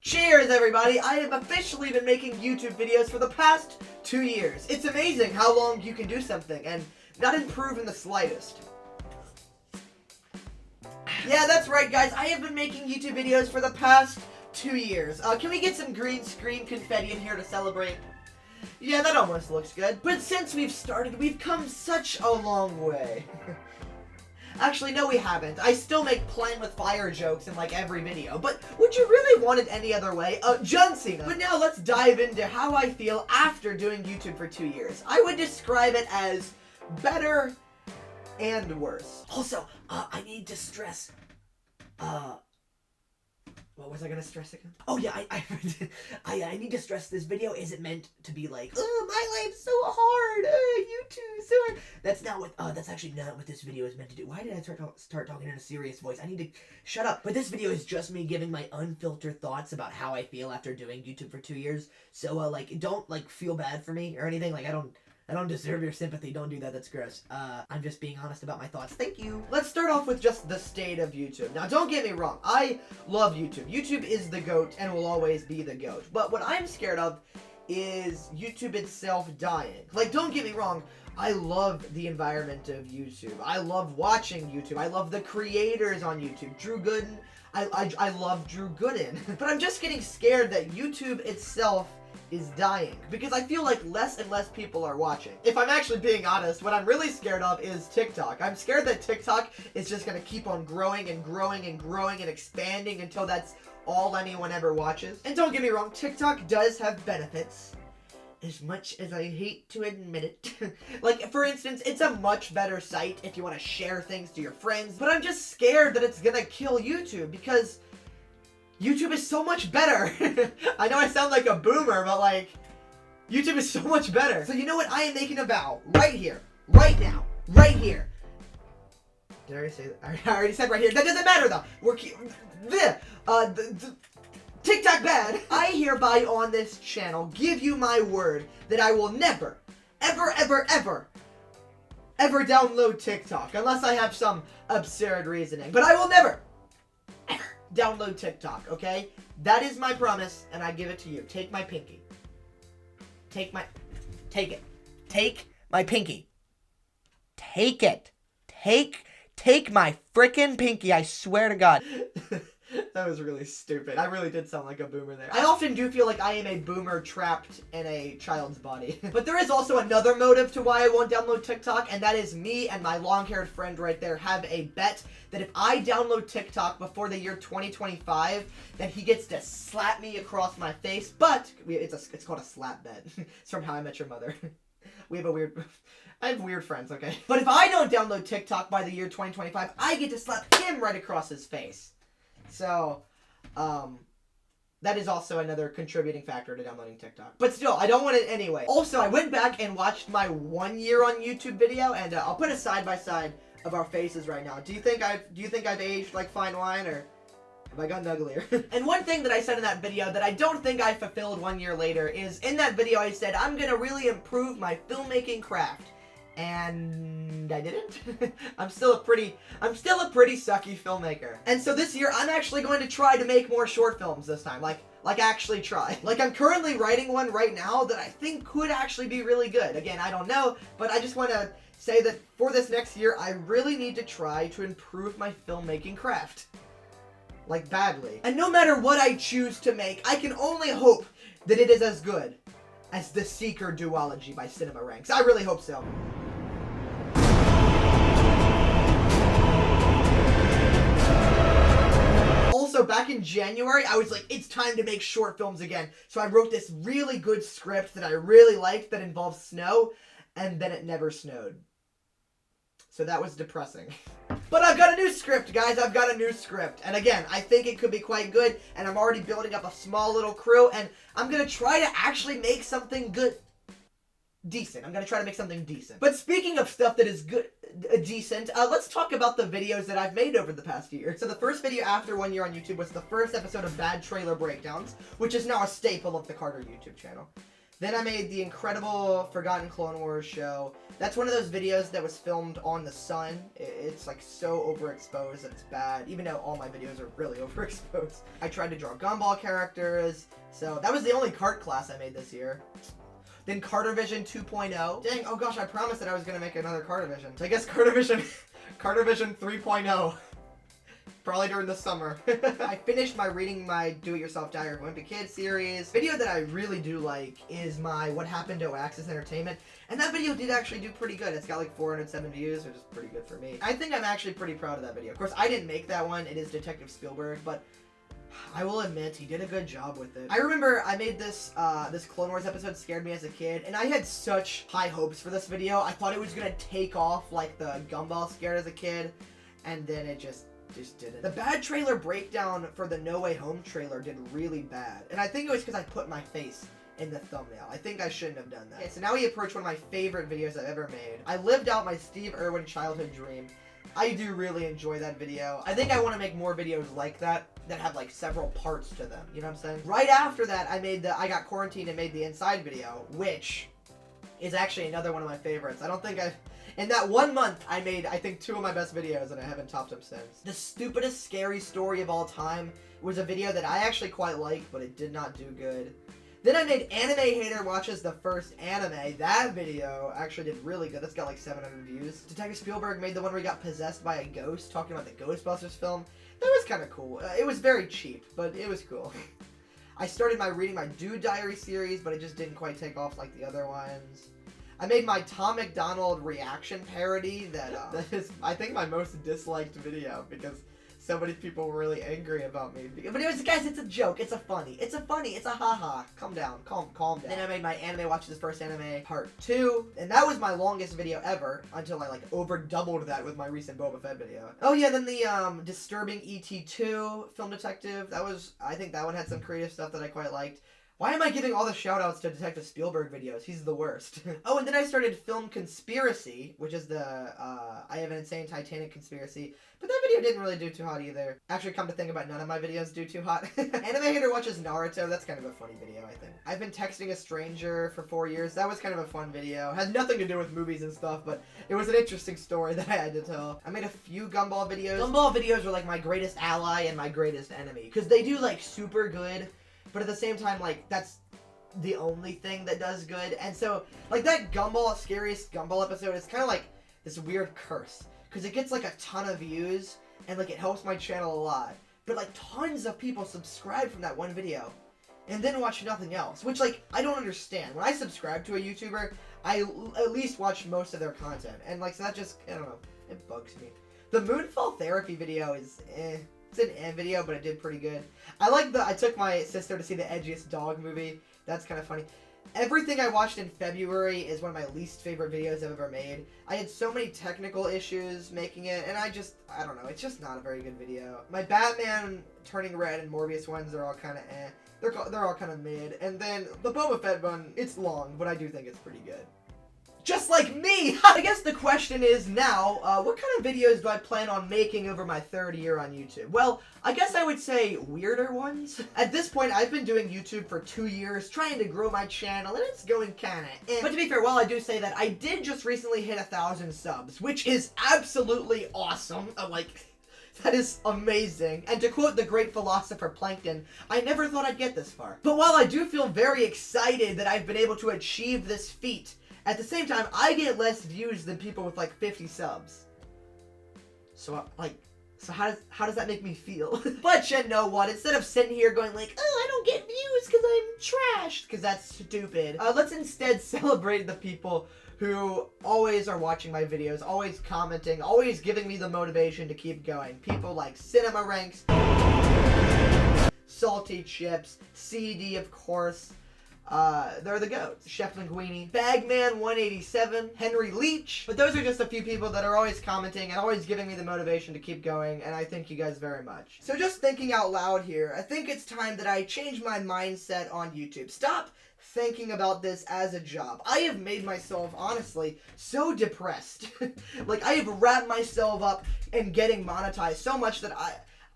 Cheers, everybody! I have officially been making YouTube videos for the past 2 years. It's amazing how long you can do something and not improve in the slightest. Yeah, that's right, guys. I have been making YouTube videos for the past 2 years. Can we get some green screen confetti in here to celebrate? Yeah, that almost looks good. But since we've started, we've come such a long way. Actually, no, we haven't. I still make playing with fire jokes in like every video, but would you really want it any other way? John Cena. But now let's dive into how I feel after doing YouTube for 2 years. I would describe it as better and worse. Also, I need to stress, what was I gonna stress again? Oh yeah, I need to stress this video isn't meant to be like, oh, my life's so hard, YouTube so hard. That's not what, that's actually not what this video is meant to do. Why did I start talking in a serious voice? I need to shut up. But this video is just me giving my unfiltered thoughts about how I feel after doing YouTube for 2 years. So, like, don't, like, feel bad for me or anything. Like, I don't deserve your sympathy. Don't do that. That's gross. I'm just being honest about my thoughts. Thank you. Let's start off with just the state of YouTube. Now, don't get me wrong. I love YouTube. YouTube is the GOAT and will always be the GOAT. But what I'm scared of is YouTube itself dying. Like, don't get me wrong. I love the environment of YouTube. I love watching YouTube. I love the creators on YouTube. Drew Gooden. I love Drew Gooden. But I'm just getting scared that YouTube itself is dying, because I feel like less and less people are watching. If I'm actually being honest, what I'm really scared of is TikTok. I'm scared that TikTok is just gonna keep on growing and growing and growing and expanding until that's all anyone ever watches. And don't get me wrong, TikTok does have benefits, as much as I hate to admit it. Like, for instance, it's a much better site if you want to share things to your friends, but I'm just scared that it's gonna kill YouTube, because YouTube is so much better. I know I sound like a boomer, but like, YouTube is so much better. So you know what? I am making a vow right here, right now, right here. Did I already say that? I already said right here. That doesn't matter though. We're TikTok bad. I hereby on this channel give you my word that I will never, ever, ever, ever, ever download TikTok unless I have some absurd reasoning. But I will never, ever download TikTok, okay? That is my promise, and I give it to you. Take my pinky. Take it. Take my pinky. Take it. Take my frickin' pinky, I swear to God. That was really stupid. I really did sound like a boomer there. I often do feel like I am a boomer trapped in a child's body. But there is also another motive to why I won't download TikTok, and that is me and my long-haired friend right there have a bet that if I download TikTok before the year 2025, then he gets to slap me across my face. But it's called a slap bet. It's from How I Met Your Mother. I have weird friends, okay? But if I don't download TikTok by the year 2025, I get to slap him right across his face. So, that is also another contributing factor to downloading TikTok. But still, I don't want it anyway. Also, I went back and watched my 1 year on YouTube video, and I'll put a side by side of our faces right now. Do you think I've aged like fine wine, or have I gotten uglier? And one thing that I said in that video that I don't think I fulfilled 1 year later is, in that video I said I'm gonna really improve my filmmaking craft. And I didn't. I'm still a pretty sucky filmmaker. And so this year, I'm actually going to try to make more short films this time. Like actually try. Like, I'm currently writing one right now that I think could actually be really good. Again, I don't know, but I just want to say that for this next year, I really need to try to improve my filmmaking craft. Like, badly. And no matter what I choose to make, I can only hope that it is as good as The Seeker duology by Cinema Ranks. I really hope so. Also, back in January, I was like, it's time to make short films again. So I wrote this really good script that I really liked that involves snow, and then it never snowed. So that was depressing. But I've got a new script, guys. I've got a new script. And again, I think it could be quite good, and I'm already building up a small little crew, and I'm going to try to actually make something good. Decent. I'm going to try to make something decent. But speaking of stuff that is good, decent, let's talk about the videos that I've made over the past year. So the first video after 1 year on YouTube was the first episode of Bad Trailer Breakdowns, which is now a staple of the Carter YouTube channel. Then I made the incredible Forgotten Clone Wars show. That's one of those videos that was filmed on the sun. It's like so overexposed that it's bad, even though all my videos are really overexposed. I tried to draw Gumball characters, so that was the only cart class I made this year. Then Cartervision 2.0. Dang, oh gosh, I promised that I was going to make another Cartervision. So I guess Cartervision 3.0. Probably during the summer. I finished my reading my Do-It-Yourself Diary of a Wimpy Kid series. Video that I really do like is my What Happened to Axis Entertainment. And that video did actually do pretty good. It's got like 407 views, which is pretty good for me. I think I'm actually pretty proud of that video. Of course, I didn't make that one. It is Detective Spielberg, but I will admit he did a good job with it. I remember I made this this Clone Wars episode scared me as a kid, and I had such high hopes for this video. I thought it was gonna take off like the Gumball scared as a kid, and then it just didn't. The bad trailer breakdown for the No Way Home trailer did really bad, and I think it was because I put my face in the thumbnail. I think I shouldn't have done that. Okay, so now we approach one of my favorite videos I've ever made. I lived out my Steve Irwin childhood dream. I do really enjoy that video. I think I want to make more videos like that have like several parts to them. You know what I'm saying? Right after that, I got quarantined and made the Inside video, which is actually another one of my favorites. In that 1 month, I made, I think, 2 of my best videos, and I haven't topped them since. The Stupidest Scary Story of All Time was a video that I actually quite liked, but it did not do good. Then I made Anime Hater Watches the First Anime. That video actually did really good. That's got like 700 views. Detective Spielberg made the one where he got possessed by a ghost, talking about the Ghostbusters film. That was kind of cool. It was very cheap, but it was cool. I started reading my Dude Diary series, but it just didn't quite take off like the other ones. I made my Tom McDonald reaction parody that is, I think, my most disliked video because so many people were really angry about me. But it was, guys, it's a joke. It's a haha. Calm down. Calm down. Then I made my Anime Watches the First Anime Part 2, and that was my longest video ever until I, like, over doubled that with my recent Boba Fett video. Oh, yeah, then the, Disturbing E.T. 2 Film Detective. I think that one had some creative stuff that I quite liked. Why am I giving all the shoutouts to Detective Spielberg videos? He's the worst. Oh, and then I started Film Conspiracy, which is the, I Have an Insane Titanic Conspiracy. But that video didn't really do too hot either. Actually, come to think about it, none of my videos do too hot. Anime Hater Watches Naruto. That's kind of a funny video, I think. I've been texting a stranger for 4 years. That was kind of a fun video. Has nothing to do with movies and stuff, but it was an interesting story that I had to tell. I made a few Gumball videos. Gumball videos are like my greatest ally and my greatest enemy. Because they do like super good. But at the same time, like, that's the only thing that does good. And so, like, that Scariest Gumball episode is kind of like this weird curse. Because it gets, like, a ton of views, and, like, it helps my channel a lot. But, like, tons of people subscribe from that one video, and then watch nothing else. Which, like, I don't understand. When I subscribe to a YouTuber, I at least watch most of their content. And, like, so that just, I don't know, it bugs me. The Moonfall Therapy video is, It's an end video, but it did pretty good. I took my sister to see the Edgiest Dog movie. That's kind of funny. Everything I watched in February is one of my least favorite videos I've ever made. I had so many technical issues making it, and I don't know, it's just not a very good video. My Batman Turning Red and Morbius ones are all kind of eh. They're all kind of mid. And then the Boba Fett one, it's long, but I do think it's pretty good. Just like me! I guess the question is now, what kind of videos do I plan on making over my 3rd year on YouTube? Well, I guess I would say weirder ones. At this point, I've been doing YouTube for 2 years, trying to grow my channel, and it's going kinda eh. But to be fair, while I do say that, I did just recently hit 1,000 subs, which is absolutely awesome. That is amazing. And to quote the great philosopher Plankton, I never thought I'd get this far. But while I do feel very excited that I've been able to achieve this feat, at the same time, I get less views than people with like 50 subs. So how does that make me feel? But you know what? Instead of sitting here going like, oh, I don't get views because I'm trashed, because that's stupid. Let's instead celebrate the people who always are watching my videos, always commenting, always giving me the motivation to keep going. People like Cinema Ranks, Salty Chips, CD, of course. They're the goats. Chef Linguini, Bagman187, Henry Leach. But those are just a few people that are always commenting and always giving me the motivation to keep going, and I thank you guys very much. So just thinking out loud here, I think it's time that I change my mindset on YouTube. Stop thinking about this as a job. I have made myself, honestly, so depressed. Like, I have wrapped myself up in getting monetized so much that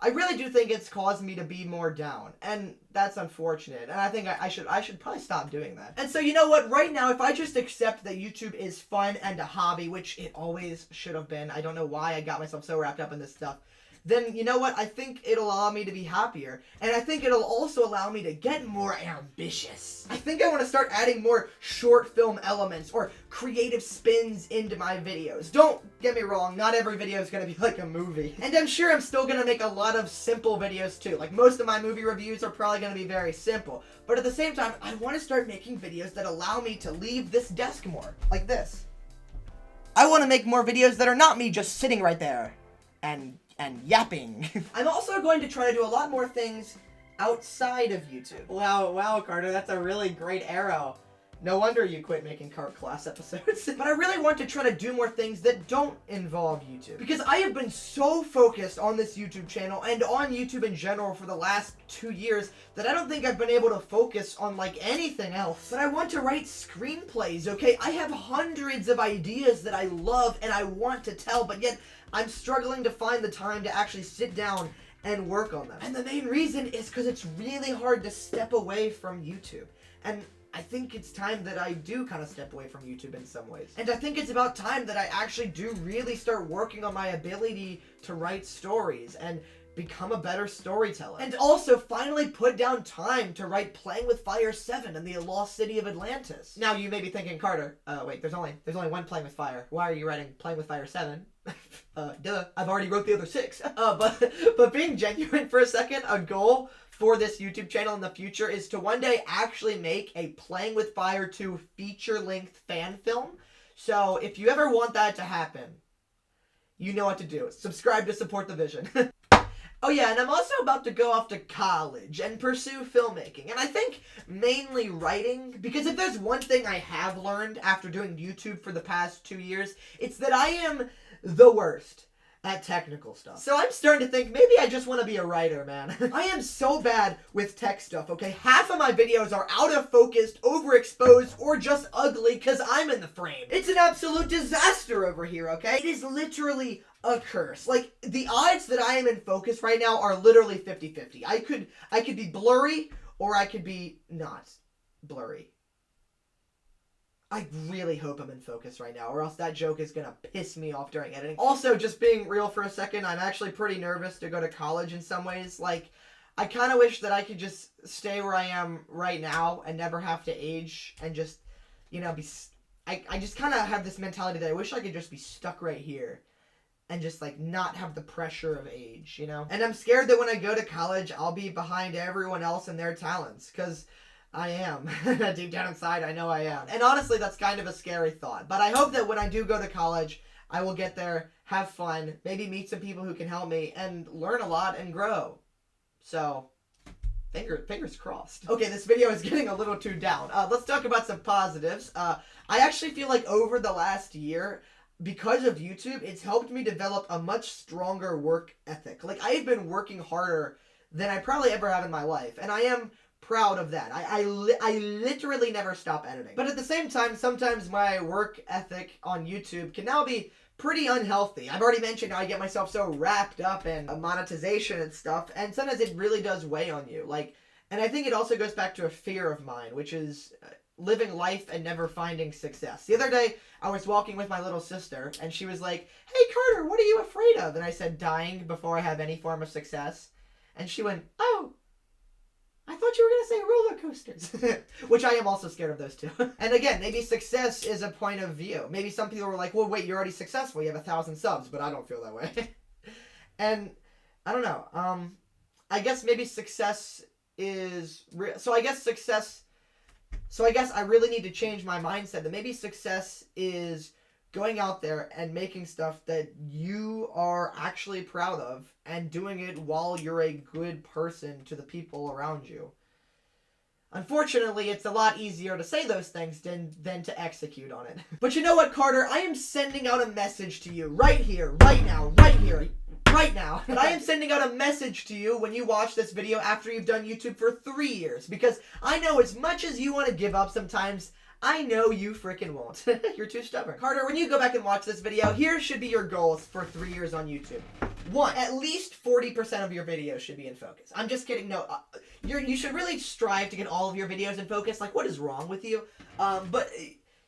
I really do think it's caused me to be more down, and that's unfortunate, and I think I should probably stop doing that. And so, you know what, right now, if I just accept that YouTube is fun and a hobby, which it always should have been, I don't know why I got myself so wrapped up in this stuff, then you know what, I think it'll allow me to be happier, and I think it'll also allow me to get more ambitious. I think I want to start adding more short film elements or creative spins into my videos. Don't get me wrong, not every video is going to be like a movie. And I'm sure I'm still going to make a lot of simple videos too. Like most of my movie reviews are probably going to be very simple. But at the same time, I want to start making videos that allow me to leave this desk more. Like this. I want to make more videos that are not me just sitting right there and yapping. I'm also going to try to do a lot more things outside of YouTube. Wow, Carter, that's a really great arrow. No wonder you quit making Cart Class episodes. But I really want to try to do more things that don't involve YouTube. Because I have been so focused on this YouTube channel and on YouTube in general for the last 2 years that I don't think I've been able to focus on like anything else. But I want to write screenplays, okay? I have hundreds of ideas that I love and I want to tell, but yet I'm struggling to find the time to actually sit down and work on them. And the main reason is because it's really hard to step away from YouTube. And I think it's time that I do kind of step away from YouTube in some ways. And I think it's about time that I actually do really start working on my ability to write stories and become a better storyteller. And also finally put down time to write Playing with Fire 7 and the Lost City of Atlantis. Now you may be thinking, Carter, wait, there's only one Playing with Fire. Why are you writing Playing with Fire 7? Duh, I've already wrote the other 6. But being genuine for a second, a goal for this YouTube channel in the future is to one day actually make a Playing with Fire 2 feature-length fan film. So if you ever want that to happen, you know what to do. Subscribe to support the vision. Oh yeah, and I'm also about to go off to college and pursue filmmaking. And I think mainly writing, because if there's one thing I have learned after doing YouTube for the past 2 years, it's that I am the worst at technical stuff. So I'm starting to think maybe I just want to be a writer, man. I am so bad with tech stuff, okay? Half of my videos are out of focus, overexposed, or just ugly because I'm in the frame. It's an absolute disaster over here, okay? It is literally a curse. Like, the odds that I am in focus right now are literally 50-50. I could be blurry, or I could be not blurry. I really hope I'm in focus right now, or else that joke is gonna piss me off during editing. Also, just being real for a second, I'm actually pretty nervous to go to college in some ways. Like, I kind of wish that I could just stay where I am right now and never have to age and just, you know, I just kind of have this mentality that I wish I could just be stuck right here and just, like, not have the pressure of age, you know? And I'm scared that when I go to college, I'll be behind everyone else and their talents, because I am. Deep down inside, I know I am. And honestly, that's kind of a scary thought. But I hope that when I do go to college, I will get there, have fun, maybe meet some people who can help me, and learn a lot and grow. So, fingers crossed. Okay, this video is getting a little too down. Let's talk about some positives. I actually feel like over the last year, because of YouTube, it's helped me develop a much stronger work ethic. Like, I have been working harder than I probably ever have in my life. And I am proud of that. I literally never stop editing. But at the same time, sometimes my work ethic on YouTube can now be pretty unhealthy. I've already mentioned how I get myself so wrapped up in monetization and stuff, and sometimes it really does weigh on you. Like, and I think it also goes back to a fear of mine, which is living life and never finding success. The other day, I was walking with my little sister, and she was like, "Hey Carter, what are you afraid of?" And I said, "Dying before I have any form of success." And she went, "Oh, I thought you were going to say roller coasters." Which I am also scared of those too. And again, maybe success is a point of view. Maybe some people were like, "Well, wait, you're already successful. You have 1,000 subs," but I don't feel that way. And I don't know. I guess maybe success is so I guess I really need to change my mindset that maybe success is going out there and making stuff that you are actually proud of and doing it while you're a good person to the people around you. Unfortunately, it's a lot easier to say those things than to execute on it. But you know what, Carter? I am sending out a message to you right here, right now, right here, right now. But I am sending out a message to you when you watch this video after you've done YouTube for 3 years. Because I know as much as you want to give up sometimes, I know you freaking won't. You're too stubborn. Carter, when you go back and watch this video, here should be your goals for 3 years on YouTube. One, at least 40% of your videos should be in focus. I'm just kidding. No, you should really strive to get all of your videos in focus. Like, what is wrong with you? But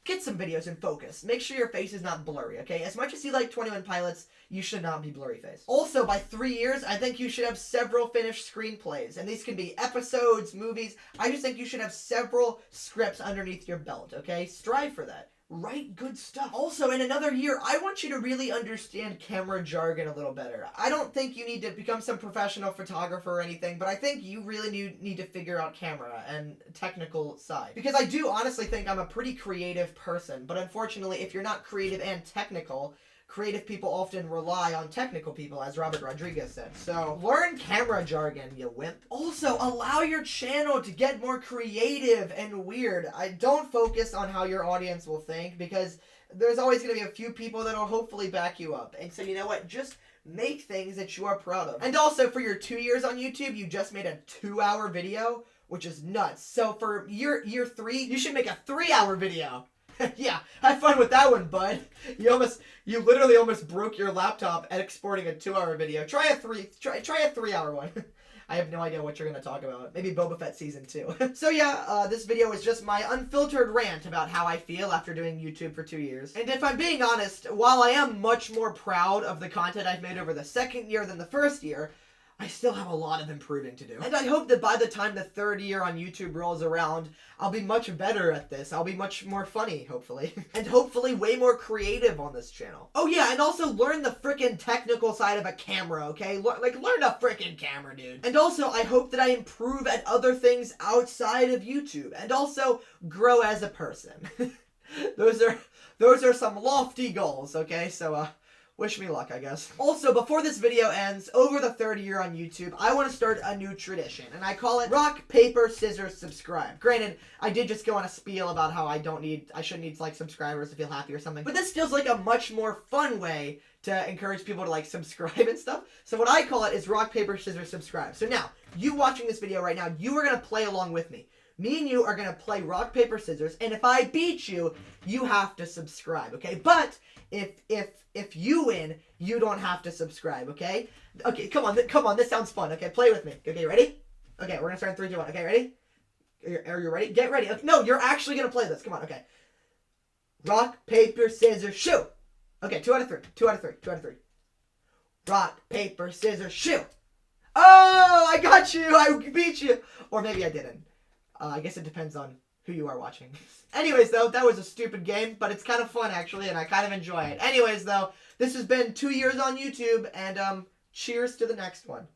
get some videos in focus. Make sure your face is not blurry, okay? As much as you like 21 Pilots, you should not be blurry face. Also, by 3 years, I think you should have several finished screenplays. And these can be episodes, movies. I just think you should have several scripts underneath your belt, okay? Strive for that. Write good stuff. Also, in another year, I want you to really understand camera jargon a little better. I don't think you need to become some professional photographer or anything, but I think you really need to figure out camera and technical side. Because I do honestly think I'm a pretty creative person, but unfortunately, if you're not creative and technical, creative people often rely on technical people, as Robert Rodriguez said. So, learn camera jargon, you wimp. Also, allow your channel to get more creative and weird. Don't focus on how your audience will think, because there's always going to be a few people that will hopefully back you up. And so, you know what? Just make things that you are proud of. And also, for your 2 years on YouTube, you just made a 2-hour video, which is nuts. So, for year 3, you should make a 3-hour video. Yeah, have fun with that one, bud. You literally almost broke your laptop at exporting a 2-hour video. Try a 3-hour one. I have no idea what you're going to talk about. Maybe Boba Fett Season 2. So yeah, this video is just my unfiltered rant about how I feel after doing YouTube for 2 years. And if I'm being honest, while I am much more proud of the content I've made over the 2nd year than the 1st year, I still have a lot of improving to do. And I hope that by the time the 3rd year on YouTube rolls around, I'll be much better at this. I'll be much more funny, hopefully. And hopefully way more creative on this channel. Oh yeah, and also learn the frickin' technical side of a camera, okay? Learn a frickin' camera, dude. And also, I hope that I improve at other things outside of YouTube. And also, grow as a person. Those are some lofty goals, okay? So, wish me luck, I guess. Also, before this video ends, over the 3rd year on YouTube, I want to start a new tradition, and I call it rock, paper, scissors, subscribe. Granted, I did just go on a spiel about how I shouldn't need, like, subscribers to feel happy or something, but this feels like a much more fun way to encourage people to, like, subscribe and stuff. So what I call it is rock, paper, scissors, subscribe. So now, you watching this video right now, you are going to play along with me. Me and you are going to play rock, paper, scissors, and if I beat you, you have to subscribe, okay? But if you win, you don't have to subscribe, okay? Okay, come on, this sounds fun. Okay, play with me. Okay, ready? Okay, we're gonna start in 3, 2, 1. Okay, ready? Are you ready? Get ready. Okay, no, you're actually gonna play this. Come on, okay. Rock, paper, scissors, shoot. Okay, 2 out of 3. 2 out of 3. 2 out of 3. Rock, paper, scissors, shoot. Oh, I got you. I beat you. Or maybe I didn't. I guess it depends on who you are watching. Anyways, though, that was a stupid game, but it's kind of fun, actually, and I kind of enjoy it. Anyways, though, this has been 2 years on YouTube, and cheers to the next one.